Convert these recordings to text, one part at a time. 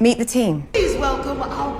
Meet the team. Please welcome our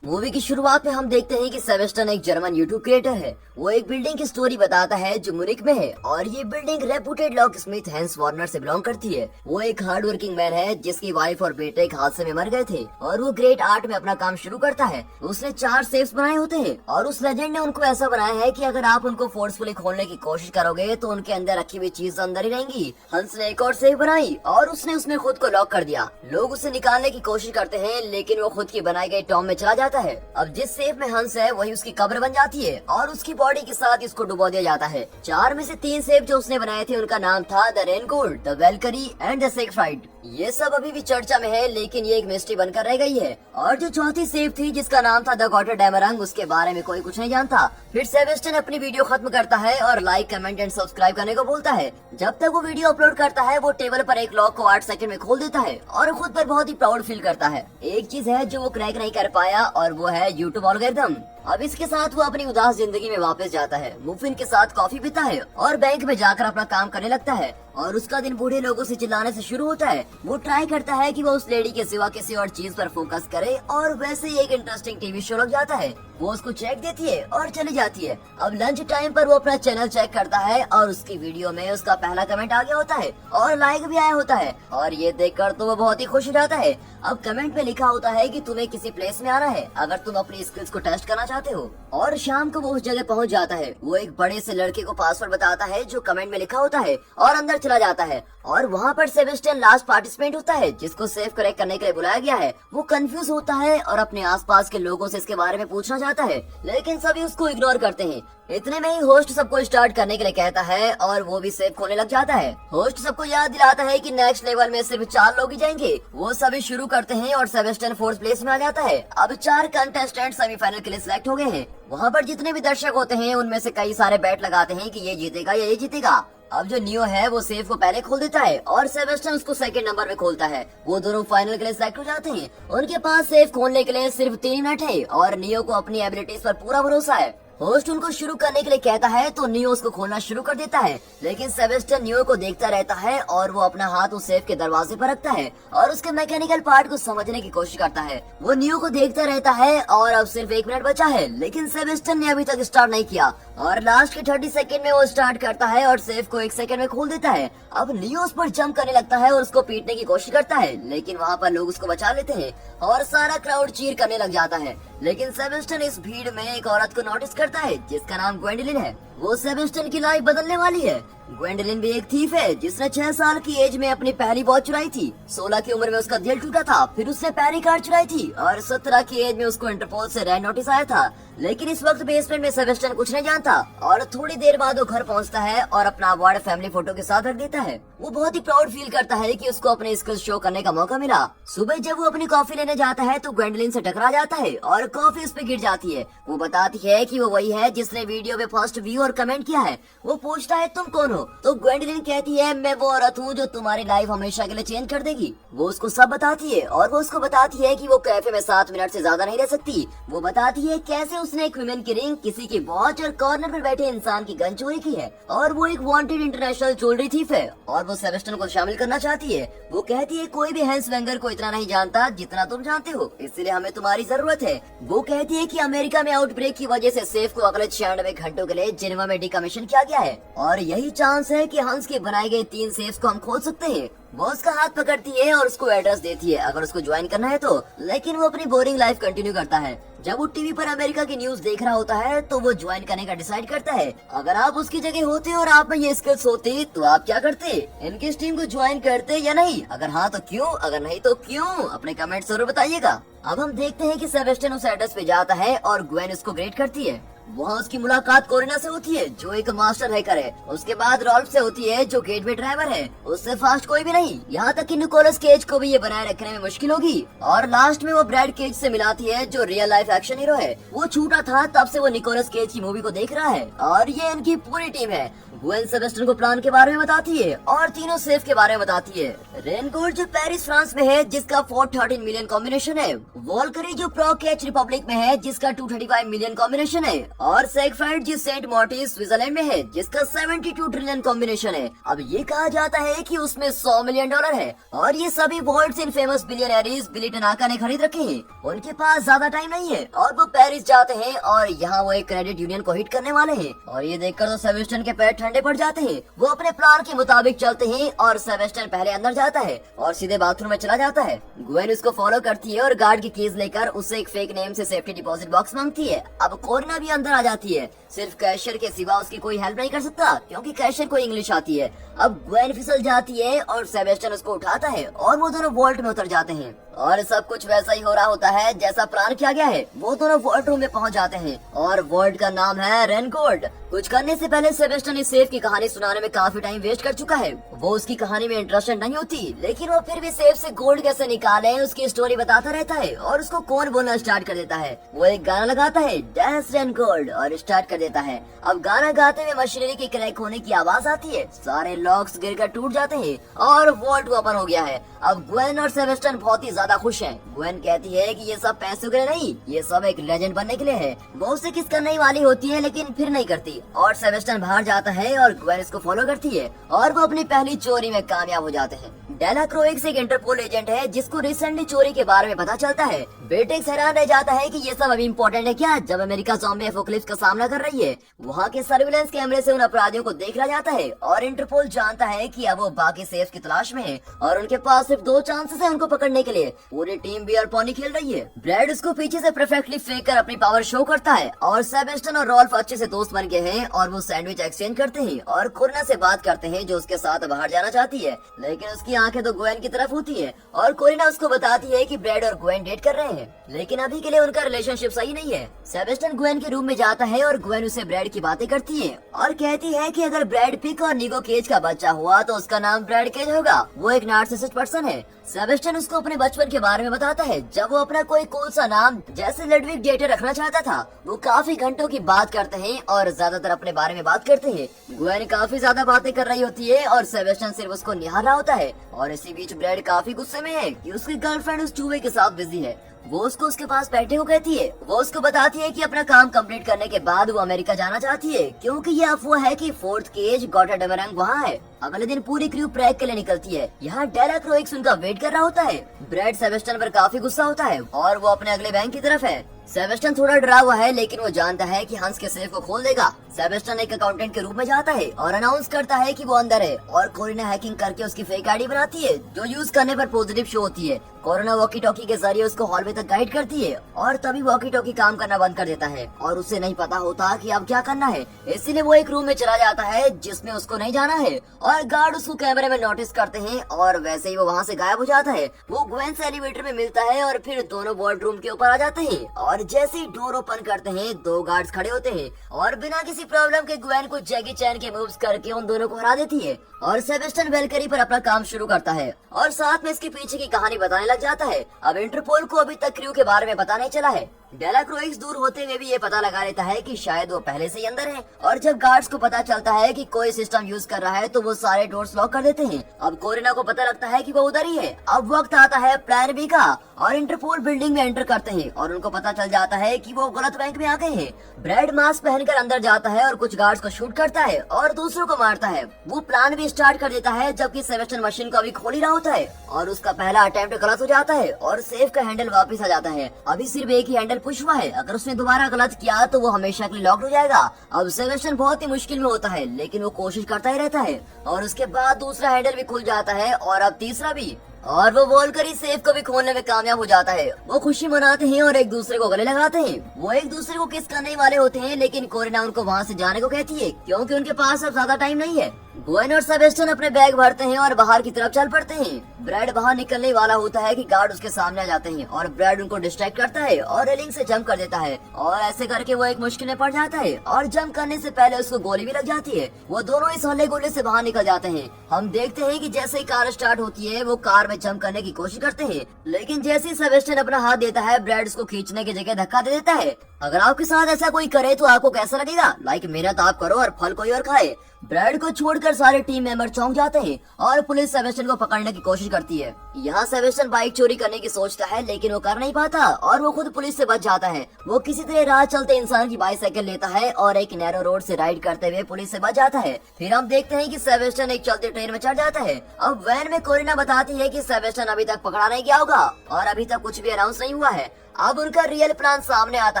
movie की शुरुआत में हम देखते हैं कि सेबेस्टियन एक जर्मन यूट्यूब क्रिएटर है। वो एक बिल्डिंग की स्टोरी बताता है जो म्यूनिख में है और ये building reputed locksmith Hans Warner से बिलोंग करती है। वो एक हार्ड वर्किंग मैन है जिसकी वाइफ और बेटे एक हादसे में मर गए थे और वो ग्रेट आर्ट में अपना काम शुरू करता है। उसने 4 सेफ्स बनाए होते हैं और उस लेजेंड ने उनको ऐसा बनाया है कि अगर आप उनको फोर्सफुली खोलने की कोशिश करोगे तो उनके अंदर रखी हुई चीज अंदर ही रहेंगी। हंस ने एक और सेफ बनाई और उसने उसमें खुद को लॉक कर दिया। लोग उसे निकालने की कोशिश करते हैं लेकिन वो खुद की बनाई गई टॉम में चला जाता है। अब जिस सेफ में हंस है वही उसकी कब्र बन जाती है और उसकी बॉडी के साथ इसको डुबो दिया जाता है। 4 में से 3 सेफ जो उसने बनाए थे उनका नाम था the Rhinegold, the Valkyrie and the Siegfried. ये सब अभी भी चर्चा में है लेकिन ये एक मिस्ट्री बनकर रह गई है। और जो चौथी सेफ थी जिसका नाम था द गॉटर डैमरंग, उसके बारे में कोई कुछ नहीं जानता। फिर सेबेस्टियन अपनी वीडियो खत्म करता है और लाइक, कमेंट एंड सब्सक्राइब करने को बोलता है। जब तक वो वीडियो अपलोड करता है वो टेबल पर एक लॉक को 8 सेकंड में खोल देता है और खुद पर बहुत ही प्राउड फील करता है। एक चीज है जो वो क्रैक नहीं कर पाया और वो है यूट्यूब एल्गोरिथम। अब इसके साथ वो अपनी उदास जिंदगी में वापस जाता है, मुफिन के साथ कॉफी पीता है और बैंक में जाकर अपना काम करने लगता है। और उसका दिन बूढ़े लोगों से चिल्लाने से शुरू होता है। वो ट्राई करता है कि वो उस लेडी के सिवा किसी और चीज पर फोकस करे और वैसे ही एक इंटरेस्टिंग टीवी शो लग जाता है। वो उसको चेक देती है और चली जाती है। अब लंच टाइम पर वो अपना चैनल चेक करता है और उसकी वीडियो में उसका पहला कमेंट आ गया होता है और लाइक भी आया होता है और ये देखकर तो वो बहुत ही खुश हो जाता है। अब कमेंट में लिखा होता है कि तुम्हें किसी प्लेस में आना है अगर तुम अपनी स्किल्स को टेस्ट करना चाहते हो। और शाम को वो उस जगह पहुंच जाता है। वो एक बड़े से लड़के को पासवर्ड बताता है जो कमेंट में लिखा होता है और अंदर चला जाता है। और वहाँ पर सेबेस्टियन लास्ट पार्टिसिपेंट होता है जिसको सेफ करेक्ट करने के लिए बुलाया गया है। वो कंफ्यूज होता है और अपने आसपास के लोगों से इसके बारे में पूछना चाहता है लेकिन सभी उसको इग्नोर करते हैं। इतने में ही होस्ट सबको स्टार्ट करने के लिए कहता है और वो भी सेफ खोलने लग जाता है। होस्ट सबको याद दिलाता है कि नेक्स्ट लेवल में सिर्फ 4 लोग ही जाएंगे। वो सभी शुरू करते हैं और सेबेस्टियन 4th प्लेस में आ जाता है। अब 4 कंटेस्टेंट सेमीफाइनल के लिए सिलेक्ट हो गए हैं। वहाँ पर जितने भी दर्शक होते हैं उनमें से कई सारे बैट लगाते हैं कि ये जीतेगा या ये जीतेगा। अब जो नियो है वो सेफ को पहले खोल देता है और सेबेस्टियन उसको 2nd नंबर में खोलता है। वो दोनों फाइनल के लिए सिलेक्ट हो जाते हैं। उनके पास सेफ खोलने के लिए सिर्फ 3 मिनट है और नियो को अपनी एबिलिटीज पर पूरा भरोसा है। होस्ट उनको शुरू करने के लिए कहता है तो नियो उसको खोलना शुरू कर देता है लेकिन सेबेस्टियन नियो को देखता रहता है और वो अपना हाथ उस सेफ के दरवाजे पर रखता है और उसके मैकेनिकल पार्ट को समझने की कोशिश करता है। वो नियो को देखता रहता है और अब सिर्फ 1 मिनट बचा है लेकिन सेबेस्टियन ने अभी तक स्टार्ट नहीं किया और लास्ट के 30 सेकंड में वो स्टार्ट करता है और सेफ को 1 सेकंड में खोल देता है। अब नियो उस पर जंप करने लगता है और उसको पीटने की कोशिश करता है लेकिन वहाँ पर लोग उसको बचा लेते हैं और सारा क्राउड चीर करने लग जाता है। लेकिन सेबेस्टियन इस भीड़ में एक औरत को नोटिस करता है जिसका नाम ग्वेंडोलिन है। वो सेबेस्टियन की लाइफ बदलने वाली है। ग्वेंडोलिन भी एक थीफ है जिसने 6 साल की एज में अपनी पहली वॉच चुराई थी। 16 की उम्र में उसका दिल टूटा था, फिर उसने पहली कार चुराई थी और 17 की एज में उसको इंटरपोल से रेड नोटिस आया था। लेकिन इस वक्त बेसमेंट में सेबेस्टियन कुछ नहीं जानता और थोड़ी देर बाद वो घर पहुंचता है और अपना अवार्ड फैमिली फोटो के साथ रख देता है। वो बहुत ही प्राउड फील करता है कि उसको अपने स्किल्स शो करने का मौका मिला। सुबह जब वो अपनी कॉफी लेने जाता है तो ग्वेंडोलिन से टकरा जाता है और कॉफी उस पे गिर जाती है। वो बताती है कि वो वही है जिसने वीडियो में फर्स्ट व्यू और कमेंट किया है। वो पूछता है तुम कौन हो तो ग्वेंडोलिन कहती है मैं वो औरत हूँ जो तुम्हारी लाइफ हमेशा के लिए चेंज कर देगी। वो उसको सब बताती है और वो उसको बताती है कि वो कैफे में 7 मिनट से ज्यादा नहीं रह सकती। वो बताती है कैसे उसने एक वुमेन की रिंग, किसी की वॉच और कॉर्नर पर बैठे इंसान की गन चोरी की है और वो एक वांटेड इंटरनेशनल ज्वेलरी थीफ है और वो सेबेस्टियन को शामिल करना चाहती है। वो कहती है कोई भी हैंस वेंगर को इतना नहीं जानता जितना तुम जानते हो, इसलिए हमें तुम्हारी जरूरत है। वो कहती है कि अमेरिका में आउटब्रेक की वजह से सेफ को अगले 96 घंटों के लिए जिनेवा में डिकमीशन किया गया है और यही चांस है कि हंस के बनाए गए 3 सेफ्स को हम खोल सकते हैं। वो उसका हाथ पकड़ती है और उसको एड्रेस देती है अगर उसको ज्वाइन करना है तो, लेकिन वो अपनी बोरिंग लाइफ कंटिन्यू करता है। जब वो टीवी पर अमेरिका की न्यूज देख रहा होता है तो वो ज्वाइन करने का डिसाइड करता है। अगर आप उसकी जगह होते और आप में ये स्किल्स होती तो आप क्या करते? इनकी इस टीम को ज्वाइन करते या नहीं? अगर हाँ तो क्यों, अगर नहीं तो क्यों? अपने कमेंट जरूर बताइएगा। अब हम देखते हैं कि सेबेस्टियन उस एड्रेस पे जाता है और ग्वेन उसको ग्रेट करती है। वहाँ उसकी मुलाकात कोरिना से होती है जो एक मास्टर हैकर है। उसके बाद रॉल्फ से होती है जो गेटवे ड्राइवर है। उससे फास्ट कोई भी नहीं, यहाँ तक कि निकोलस केज को भी ये बनाए रखने में मुश्किल होगी। और लास्ट में वो ब्रैड केज से मिलाती है जो रियल लाइफ एक्शन हीरो है। वो छूटा था तब से वो निकोलस केज की मूवी को देख रहा है और ये इनकी पूरी टीम है। ग्वेन सेबेस्टियन को प्लान के बारे में बताती है और तीनों सेफ के बारे में बताती है। रेनकोट जो पेरिस फ्रांस में है जिसका 413 मिलियन कॉम्बिनेशन है, वॉल्करी जो प्रोकेच रिपब्लिक में है जिसका 235 मिलियन कॉम्बिनेशन है, और सेगफ्राइड जो सेंट मॉर्टिस स्विट्जरलैंड में है जिसका 72 ट्रिलियन कॉम्बिनेशन है। अब ये कहा जाता है कि उसमें $100 मिलियन है और ये सभी वर्ल्ड इन फेमस बिलियनरीज बिली टनाका ने खरीद रखे हैं। उनके पास ज्यादा टाइम नहीं है और वो पेरिस जाते हैं और यहाँ वो एक क्रेडिट यूनियन को हिट करने वाले हैं। और ये देखकर तो सेबेस्टियन के पैर ठंडे पड़ जाते हैं। वो अपने प्लान के मुताबिक चलते हैं और सेबेस्टियन पहले अंदर जाता है और सीधे बाथरूम में चला जाता है। ग्वेन उसको फॉलो करती है और गार्ड की कीज लेकर उससे एक फेक नेम से सेफ्टी डिपॉजिट बॉक्स मांगती है। अब कोरिना भी अंदर आ जाती है, सिर्फ कैशियर के सिवा उसकी कोई हेल्प नहीं कर सकता क्योंकि कैशियर को इंग्लिश आती है। अब ग्वेन फिसल जाती है और सेबेस्टियन उसको उठाता है और वो दोनों वॉल्ट में उतर जाते हैं और सब कुछ वैसा ही हो रहा होता है जैसा प्लान किया गया है। वो दोनों वॉल्ट रूम में पहुंच जाते हैं और वॉल्ट का नाम है रेनकोट। कुछ करने से पहले सेबेस्टियन इस सेफ की कहानी सुनाने में काफी टाइम वेस्ट कर चुका है। वो उसकी कहानी में इंटरेस्टेड नहीं होती, लेकिन वो फिर भी सेफ से गोल्ड कैसे निकाले उसकी स्टोरी बताता रहता है और उसको कौन बोलना स्टार्ट कर देता है। वो एक गाना लगाता है डांस रेनकोट और स्टार्ट कर देता है। अब गाना गाते हुए मशीनरी की क्रैक होने की आवाज आती है, सारे लॉक्स गिरकर टूट जाते हैं और वॉल्ट ओपन हो गया है। अब ग्वेन और सेबेस्टियन बहुत ही ज्यादा खुश हैं। ग्वेन कहती है कि ये सब पैसों के लिए नहीं, ये सब एक लेजेंड बनने के लिए है। वो उससे किस करने वाली होती है लेकिन फिर नहीं करती और सेबेस्टियन बाहर जाता है और ग्वेन इसको फॉलो करती है और वो अपनी पहली चोरी में कामयाब हो जाते हैं। डेला क्रोइक्स एक इंटरपोल एजेंट है जिसको रिसेंटली चोरी के बारे में पता चलता है। बेटेक्स हैरान रह जाता है कि ये सब अभी इम्पोर्टेंट है क्या, जब अमेरिका ज़ॉम्बी एपोकलिप्स का सामना कर रही है। वहाँ के सर्विलेंस कैमरे से उन अपराधियों को देख रहा जाता है और इंटरपोल जानता है कि अब वो बाकी सेफ की तलाश में है और उनके पास सिर्फ 2 चांसेस है उनको पकड़ने के लिए। पूरी टीम बियर पॉनी खेल रही है। ब्रैड उसको पीछे से परफेक्टली फेंक कर अपनी पावर शो करता है और सेबेस्टियन और रॉल्फ अच्छे से दोस्त बन गए हैं और वो सैंडविच एक्सचेंज करते हैं और कोरिना से बात करते हैं जो उसके साथ बाहर जाना चाहती है, लेकिन उसकी आंखें तो ग्वेन की तरफ होती है और कोरिना उसको बताती है कि ब्रैड और ग्वेन डेट कर रहे हैं, लेकिन अभी के लिए उनका रिलेशनशिप सही नहीं है। सेबेस्टियन ग्वेन के रूम में जाता है और ग्वेन उसे ब्रैड की बातें करती है और कहती है कि अगर ब्रैड पिक और निको केज का बच्चा हुआ तो उसका नाम ब्रैड केज होगा। वो एक नार्सिसिस्ट पर्सन है। सेबेस्टियन उसको अपने बचपन के बारे में बताता है जब वो अपना कोई कूल सा नाम जैसे लडविग डेटर रखना चाहता था। वो काफी घंटों की बात करते हैं और ज्यादातर अपने बारे में बात करते हैं। ग्वेन काफी ज्यादा बातें कर रही होती है और सेबेस्टियन सिर्फ उसको निहार रहा होता है और इसी बीच ब्रैड काफी गुस्से में है कि उसकी गर्लफ्रेंड उस चूहे के साथ बिजी है। वो उसको उसके पास बैठे को कहती है। वो उसको बताती है कि अपना काम कंप्लीट करने के बाद वो अमेरिका जाना चाहती है क्योंकि ये अफवाह है कि फोर्थ केज गॉटा डमरंग वहाँ है। अगले दिन पूरी क्रू प्रैक के लिए निकलती है। यहाँ डेला क्रोइक्स उनका वेट कर रहा होता है। ब्रैड सेबेस्टियन पर काफी गुस्सा होता है और वो अपने अगले बैंक की तरफ है। सेबेस्टियन थोड़ा डरा हुआ है लेकिन वो जानता है कि हंस के सेफ को खोल देगा। सेबेस्टियन एक अकाउंटेंट के रूप में जाता है और अनाउंस करता है कि वो अंदर है और कोरिना हैकिंग करके उसकी फेक आईडी बनाती है जो यूज करने पर पॉजिटिव शो होती है। कोरिना वॉकी टॉकी के जरिए उसको हॉलवे तक गाइड करती है और तभी वॉकी टॉकी काम करना बंद कर देता है और उसे नहीं पता होता कि अब क्या करना है। इसीलिए वो एक रूम में चला जाता है जिसमें उसको नहीं जाना है और गार्ड उसको कैमरे में नोटिस करते हैं और वैसे ही वो वहाँ से गायब हो जाता है। वो ग्वेन से एलिवेटर में मिलता है और फिर दोनों वॉर्ड रूम के ऊपर आ जाते हैं और जैसे ही डोर ओपन करते हैं 2 गार्ड्स खड़े होते हैं और बिना किसी प्रॉब्लम के ग्वेन को जैकी चैन के मूव्स करके उन दोनों को हरा देती है और सेबेस्टियन वेलकरी पर अपना काम शुरू करता है और साथ में इसके पीछे की कहानी बताने लग जाता है। अब इंटरपोल को अभी तक क्रू के बारे में पता नहीं चला है। डेला क्रोइक्स दूर होते हुए भी ये पता लगा लेता है कि शायद वो पहले से ही अंदर है और जब गार्ड्स को पता चलता है कि कोई सिस्टम यूज कर रहा है तो वो सारे डोर्स लॉक कर देते हैं। अब कोरिना को पता लगता है कि वो उधर ही है। अब वक्त आता है प्लान बी का और इंटरपोल बिल्डिंग में एंटर करते हैं और उनको पता चल जाता है कि वो गलत बैंक में आ गए हैं। ब्रैड मास्क पहनकर अंदर जाता है और कुछ गार्ड्स को शूट करता है और दूसरों को मारता है। वो प्लान भी स्टार्ट कर देता है जबकि सेबेस्टियन मशीन को अभी खोल ही रहा होता है और उसका पहला अटेम्प्ट गलत हो जाता है और सेफ का हैंडल वापस आ जाता है। अभी सिर्फ एक ही हैंडल पुश हुआ है, अगर उसने दोबारा गलत किया तो वो हमेशा के लिए लॉक्ड हो जाएगा। अब सेबेस्टियन बहुत ही मुश्किल में होता है लेकिन वो कोशिश करता ही रहता है और उसके बाद दूसरा हैंडल भी खुल जाता है और अब तीसरा भी और वो वॉल्करी सेफ को भी खोलने में कामयाब हो जाता है। वो खुशी मनाते हैं और एक दूसरे को गले लगाते हैं। वो एक दूसरे को किस करने वाले होते हैं लेकिन कोरिना उनको वहाँ से जाने को कहती है क्योंकि उनके पास अब ज्यादा टाइम नहीं है। ग्वेन और सेबेस्टियन अपने बैग भरते हैं और बाहर की तरफ चल पड़ते हैं। ब्रैड बाहर निकलने वाला होता है कि गार्ड उसके सामने आ जाते हैं और ब्रैड उनको डिस्ट्रैक्ट करता है और रेलिंग से जंप कर देता है और ऐसे करके वो एक मुश्किल में पड़ जाता है और जंप करने से पहले उसको गोली भी लग जाती है। वो दोनों इस हल्ले गोले से बाहर निकल जाते हैं। हम देखते हैं कि जैसे ही कार स्टार्ट होती है वो कार में जंप करने की कोशिश करते हैं, लेकिन जैसे ही सेबेस्टियन अपना हाथ देता है, ब्रैड उसको खींचने की जगह धक्का दे देता है। अगर आपके साथ ऐसा कोई करे तो आपको कैसा लगेगा? मेहनत आप करो और फल कोई और खाए। ब्रैड को छोड़कर सारे टीम मेंबर चौंक जाते हैं और पुलिस सेबेस्टियन को पकड़ने की कोशिश करती है। यहाँ सेबेस्टियन बाइक चोरी करने की सोचता है, लेकिन वो कर नहीं पाता और वो खुद पुलिस से बच जाता है। वो किसी तरह राह चलते इंसान की बाइसाइकिल लेता है और एक नैरो रोड से राइड करते हुए पुलिस से बच जाता है। फिर हम देखते हैं कि सेबेस्टियन एक चलती ट्रेन में चढ़ जाता है। अब वैन में कोरिना बताती है कि सेबेस्टियन अभी तक पकड़ा नहीं गया होगा और अभी तक कुछ भी अनाउंस नहीं हुआ है। अब उनका रियल प्लान सामने आता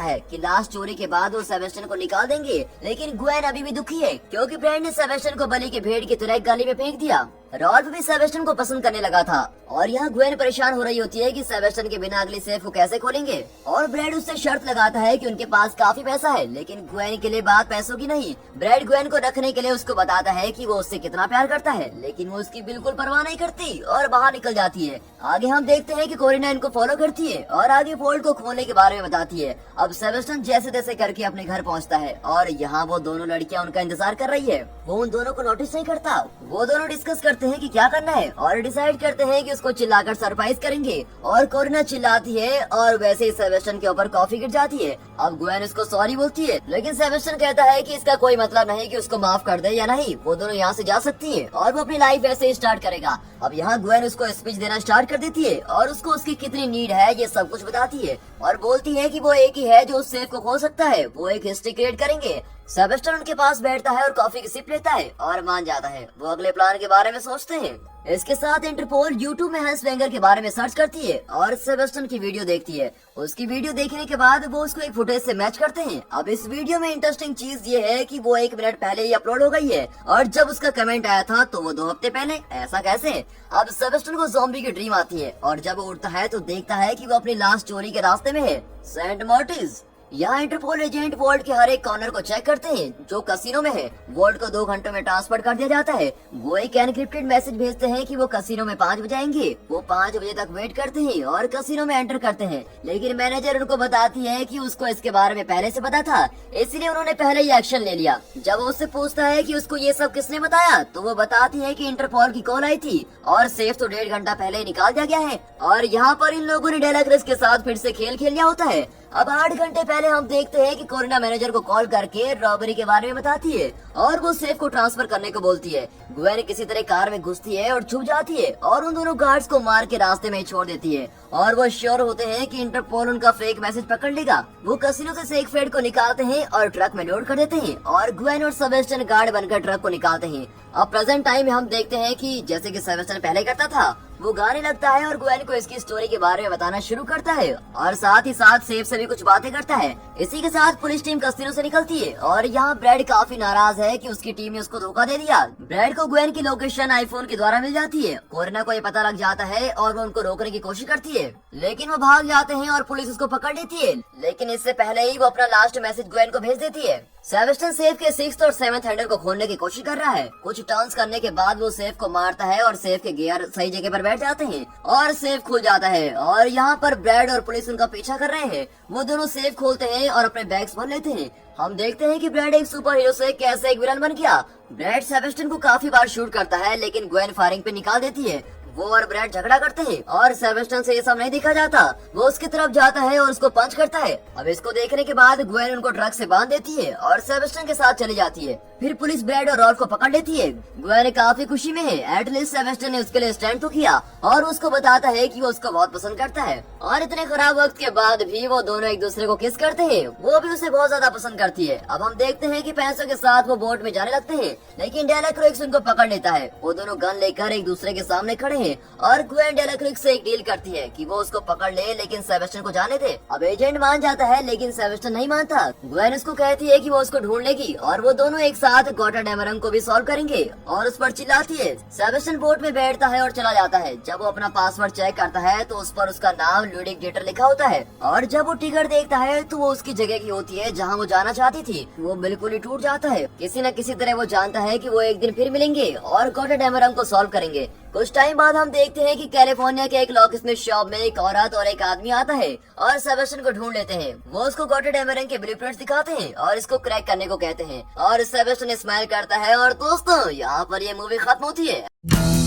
है कि लास्ट चोरी के बाद वो सेबेस्टियन को निकाल देंगे, लेकिन ग्वेन अभी भी दुखी है क्योंकि ब्रैड ने सेबेस्टियन को बलि के भेड़ की तरह गली में फेंक दिया। रॉल्फ भी सेबेस्टियन को पसंद करने लगा था और यहाँ ग्वेन परेशान हो रही होती है कि सेबेस्टियन के बिना अगली सेफ को कैसे खोलेंगे। और ब्रैड उससे शर्त लगाता है कि उनके पास काफी पैसा है, लेकिन ग्वेन के लिए बात पैसों की नहीं। ब्रैड ग्वेन को रखने के लिए उसको बताता है कि वो उससे कितना प्यार करता है, लेकिन वो उसकी बिल्कुल परवाह नहीं करती और बाहर निकल जाती है। आगे हम देखते हैं कि कोरिना इनको फॉलो करती है और आगे फोल्ड को खोलने के बारे में बताती है। अब सेबेस्टियन जैसे तैसे करके अपने घर पहुँचता है और यहाँ वो दोनों लड़कियाँ उनका इंतजार कर रही है। वो उन दोनों को नोटिस नहीं करता। वो दोनों डिस्कस करते हैं कि क्या करना है और डिसाइड करते हैं कि उसको चिल्लाकर सरप्राइज करेंगे। और कोरिना चिल्लाती है और वैसे ही सेबेस्टियन के ऊपर कॉफी गिर जाती है। अब ग्वेन उसको सॉरी बोलती है, लेकिन सेबेस्टियन कहता है कि इसका कोई मतलब नहीं कि उसको माफ कर दे या नहीं, वो दोनों यहाँ से जा सकती है और वो अपनी लाइफ ऐसे ही स्टार्ट करेगा। अब यहाँ ग्वेन उसको स्पीच देना स्टार्ट कर देती है और उसको उसकी कितनी नीड है ये सब कुछ बताती है और बोलती है कि वो एक ही है जो उस सेफ को खोल सकता है। वो एक हिस्ट्री क्रिएट करेंगे। सेबेस्टियन उनके पास बैठता है और कॉफी की सिप लेता है और मान जाता है। वो अगले प्लान के बारे में सोचते हैं। इसके साथ इंटरपोल यूट्यूब में हैंस वेंगर के बारे में सर्च करती है और सेबेस्टियन की वीडियो देखती है। उसकी वीडियो देखने के बाद वो उसको एक फुटेज से मैच करते हैं। अब इस वीडियो में इंटरेस्टिंग चीज ये है कि वो 1 मिनट पहले ही अपलोड हो गई है और जब उसका कमेंट आया था तो वो 2 हफ्ते पहले। ऐसा कैसे? अब सेबेस्टियन को ज़ॉम्बी की ड्रीम आती है और जब वो उठता है तो देखता है कि वो अपनी लास्ट चोरी के रास्ते में है, सेंट मार्टिस। यहाँ इंटरपोल एजेंट वोल्ट के हर एक कॉर्नर को चेक करते हैं जो कसिनो में है। वोल्ट को 2 घंटों में ट्रांसफर कर दिया जाता है। वो एक एनक्रिप्टेड मैसेज भेजते हैं कि वो कसिनो में 5 बजे आएंगे। वो 5 बजे तक वेट करते हैं और कसिनो में एंटर करते हैं, लेकिन मैनेजर उनको बताती है कि उसको इसके बारे में पहले से पता था, इसलिए उन्होंने पहले ही एक्शन ले लिया। जब वो उससे पूछता है कि उसको ये सब किसने बताया तो वो बताती है कि इंटरपोल की कॉल आई थी और सेफ तो 1.5 घंटा पहले ही निकाल दिया गया है। और यहाँ पर इन लोगों ने डेलाक्रिस के साथ फिर से खेल लिया होता है। अब 8 घंटे पहले हम देखते हैं कि कोरिना मैनेजर को कॉल करके रॉबरी के बारे में बताती है और वो सेफ को ट्रांसफर करने को बोलती है। ग्वेन किसी तरह कार में घुसती है और छुप जाती है और उन दोनों गार्ड्स को मार के रास्ते में ही छोड़ देती है और वो श्योर होते हैं कि इंटरपोल उनका फेक मैसेज पकड़ लेगा। वो कसिनो से सेक फेड को निकालते हैं और ट्रक में लोड कर देते हैं और ग्वेन और सेबेस्टियन गार्ड बनकर ट्रक को निकालते हैं। अब प्रेजेंट टाइम में हम देखते हैं कि जैसे कि सेबेस्टियन पहले करता था, वो गाने लगता है और ग्वेन को इसकी स्टोरी के बारे में बताना शुरू करता है और साथ ही साथ सेफ से भी कुछ बातें करता है। इसी के साथ पुलिस टीम कसिनो से निकलती है और यहाँ ब्रैड काफी नाराज है कि उसकी टीम ने उसको धोखा दे दिया। ब्रैड को ग्वेन की लोकेशन आईफोन के द्वारा मिल जाती है। कोरिना को ये पता लग जाता है और वो उनको रोकने की कोशिश करती है, लेकिन वो भाग जाते हैं और पुलिस उसको पकड़ लेती है। लेकिन इससे पहले ही वो अपना लास्ट मैसेज ग्वेन को भेज देती है। सेबेस्टियन सेफ के 6th और 7th हैंडल को खोलने की कोशिश कर रहा है। कुछ टर्न्स करने के बाद वो सेफ को मारता है और सेफ के गियर सही जगह पर बैठ जाते हैं और सेफ खुल जाता है। और यहाँ पर ब्रैड और पुलिस उनका पीछा कर रहे हैं। वो दोनों सेफ खोलते हैं और अपने बैग्स भर लेते हैं। हम देखते हैं कि ब्रैड एक सुपर हीरो से कैसे एक विलन बन गया। ब्रैड सेबेस्टियन को काफी बार शूट करता है, लेकिन ग्वेन फायरिंग पे निकाल देती है। वो और ब्रैड झगड़ा करते हैं और सेबेस्टियन से ये सब नहीं देखा जाता। वो उसकी तरफ जाता है और उसको पंच करता है। अब इसको देखने के बाद ग्वेन उनको ट्रक से बांध देती है और सेबेस्टियन के साथ चली जाती है। फिर पुलिस ब्रैड और रॉल्फ को पकड़ लेती है। ग्वेन काफी खुशी में है, एटलीस्ट सेबेस्टियन ने उसके लिए स्टैंड तो किया और उसको बताता है कि वो उसको बहुत पसंद करता है। और इतने खराब वक्त के बाद भी वो दोनों एक दूसरे को किस करते हैं। वो भी उसे बहुत ज्यादा पसंद करती है। अब हम देखते हैं कि पैसों के साथ वो बोट में जाने लगते हैं, लेकिन डेलाक्रिस उनको पकड़ लेता है। वो दोनों गन लेकर एक दूसरे के सामने खड़े हैं और ग्वेन डेलाक्रिस से एक डील करती है कि वो उसको पकड़ ले, लेकिन सेबेस्टियन को जाने दे। अब एजेंट मान जाता है, लेकिन सेबेस्टियन नहीं मानता। ग्वेन उसको कहती है कि वो उसको ढूंढ लेगी और वो दोनों एक साथ गोटाडेमरम को भी सॉल्व करेंगे और उस पर चिल्लाती है। सेबेस्टियन बोट में बैठता है और चला जाता है। जब वो अपना पासवर्ड चेक करता है तो उस पर उसका नाम लुडिक डिटर लिखा होता है और जब वो टिकट देखता है तो वो उसकी जगह की होती है जहाँ वो जाना चाहती थी। वो बिल्कुल ही टूट जाता है। किसी न किसी तरह वो जानता है कि वो एक दिन फिर मिलेंगे और गोटाडेमरम को सॉल्व करेंगे। कुछ टाइम बाद हम देखते हैं कि कैलिफोर्निया के एक लॉकस्मिथ शॉप में एक औरत और एक आदमी आता है और सेबेस्टियन को ढूंढ लेते हैं। वो उसको गोटाडेमरम के ब्लूप्रिंट्स दिखाते हैं और इसको क्रैक करने को कहते हैं और सेबेस्टियन स्माइल करता है और दोस्तों यहाँ पर ये मूवी खत्म होती है।